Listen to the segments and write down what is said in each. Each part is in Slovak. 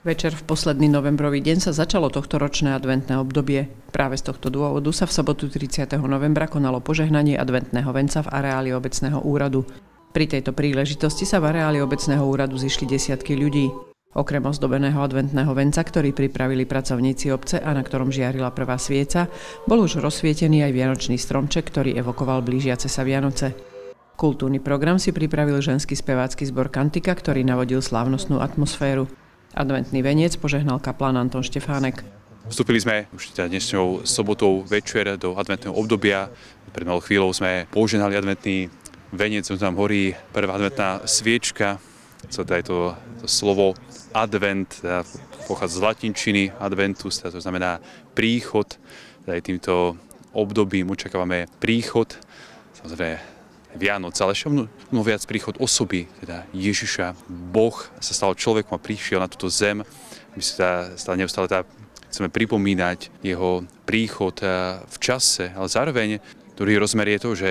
Večer v posledný novembrový deň sa začalo tohtoročné adventné obdobie. Práve z tohto dôvodu sa v sobotu 30. novembra konalo požehnanie adventného venca v areáli obecného úradu. Pri tejto príležitosti sa v areáli obecného úradu zišli desiatky ľudí. Okrem ozdobeného adventného venca, ktorý pripravili pracovníci obce a na ktorom žiarila prvá svieca, bol už rozsvietený aj vianočný stromček, ktorý evokoval blížiace sa Vianoce. Kultúrny program si pripravil ženský spevácky zbor Kantika, ktorý navodil slávnostnú atmosféru. Adventný veniec požehnal kaplán Anton Štefánek. Vstúpili sme už dnešnou sobotou večer do adventného obdobia. Pred malou chvíľou sme požehnali adventný veniec, tam horí prvá adventná sviečka. Teda je to slovo advent, teda pochádza z latinčiny adventus, teda to znamená príchod. Teda týmto obdobím očakávame príchod, samozrejme Vianoc, ale ešte mnoho viac príchod osoby, teda Ježiša. Boh sa stal človekom a prišiel na túto zem. My sa neustále chceme pripomínať jeho príchod v čase, ale zároveň druhý rozmer je to, že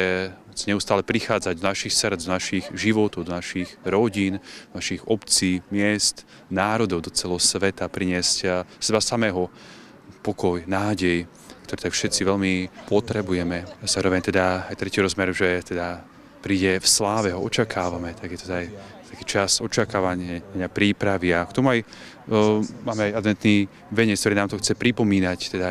neustále prichádzať do našich srdc, do našich životov, do našich rodín, do našich obcí, miest, národov, do celého sveta, priniesť seba samého pokoj, nádej, ktoré tak všetci veľmi potrebujeme. Zároveň teda aj tretí rozmer, že teda príde v sláve, ho očakávame, tak je to aj taký čas očakávania, prípravy a k tomu aj máme aj adventný veniec, ktorý nám to chce pripomínať, teda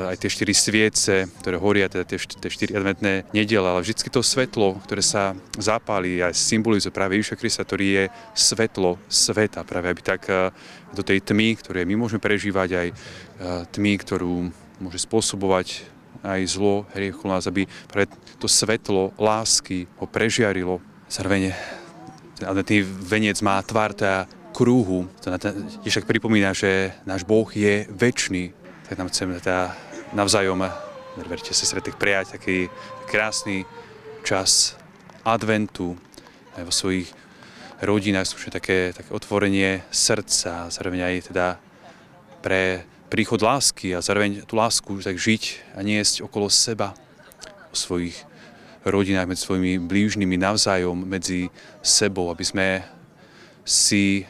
aj tie 4 sviece, ktoré horia, teda tie 4 adventné nedele, ale vždy to svetlo, ktoré sa zapáli, aj symbolizuje práve Ježiša Krista, ktorý je svetlo sveta, práve aby tak do tej tmy, ktoré my môžeme prežívať, aj tmy, ktorú môže spôsobovať aj zlo, hriechu nás, aby práve to svetlo lásky ho prežiarilo. Zároveň ten adventný veniec má tvár krúhu, tiež tak pripomína, že náš Boh je večný. Tak nám chceme navzájom, verte sestre, prijať taký krásny čas adventu aj vo svojich rodinách, také otvorenie srdca, zároveň aj teda pre príchod lásky a zároveň tú lásku tak žiť a niesť okolo seba, o svojich rodinách, medzi svojimi blížnymi, navzájom, medzi sebou, aby sme si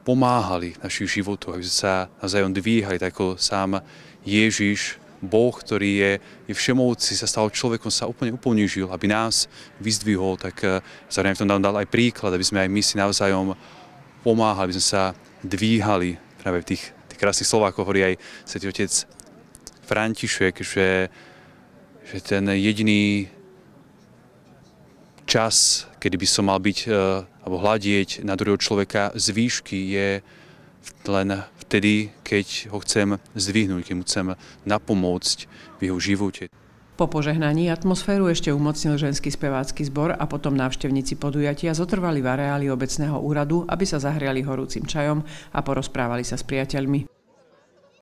pomáhali v našich životoch, aby sme sa navzájom dvíhali, tak ako sám Ježiš, Boh, ktorý je všemovúci, sa stal človekom, sa úplne uponížil, aby nás vyzdvihol, tak zároveň v tom nám dal aj príklad, aby sme aj my si navzájom pomáhali, aby sme sa dvíhali práve v tých krásnych slovách, ako hovorí aj svätý otec František, že ten jediný čas, kedy by som mal byť alebo hľadieť na druhého človeka z výšky, je len vtedy, keď ho chcem zdvihnúť, keď mu chcem napomôcť v jeho živote. Po požehnaní atmosféru ešte umocnil ženský spevácky zbor a potom návštevníci podujatia zotrvali v areáli obecného úradu, aby sa zahriali horúcim čajom a porozprávali sa s priateľmi.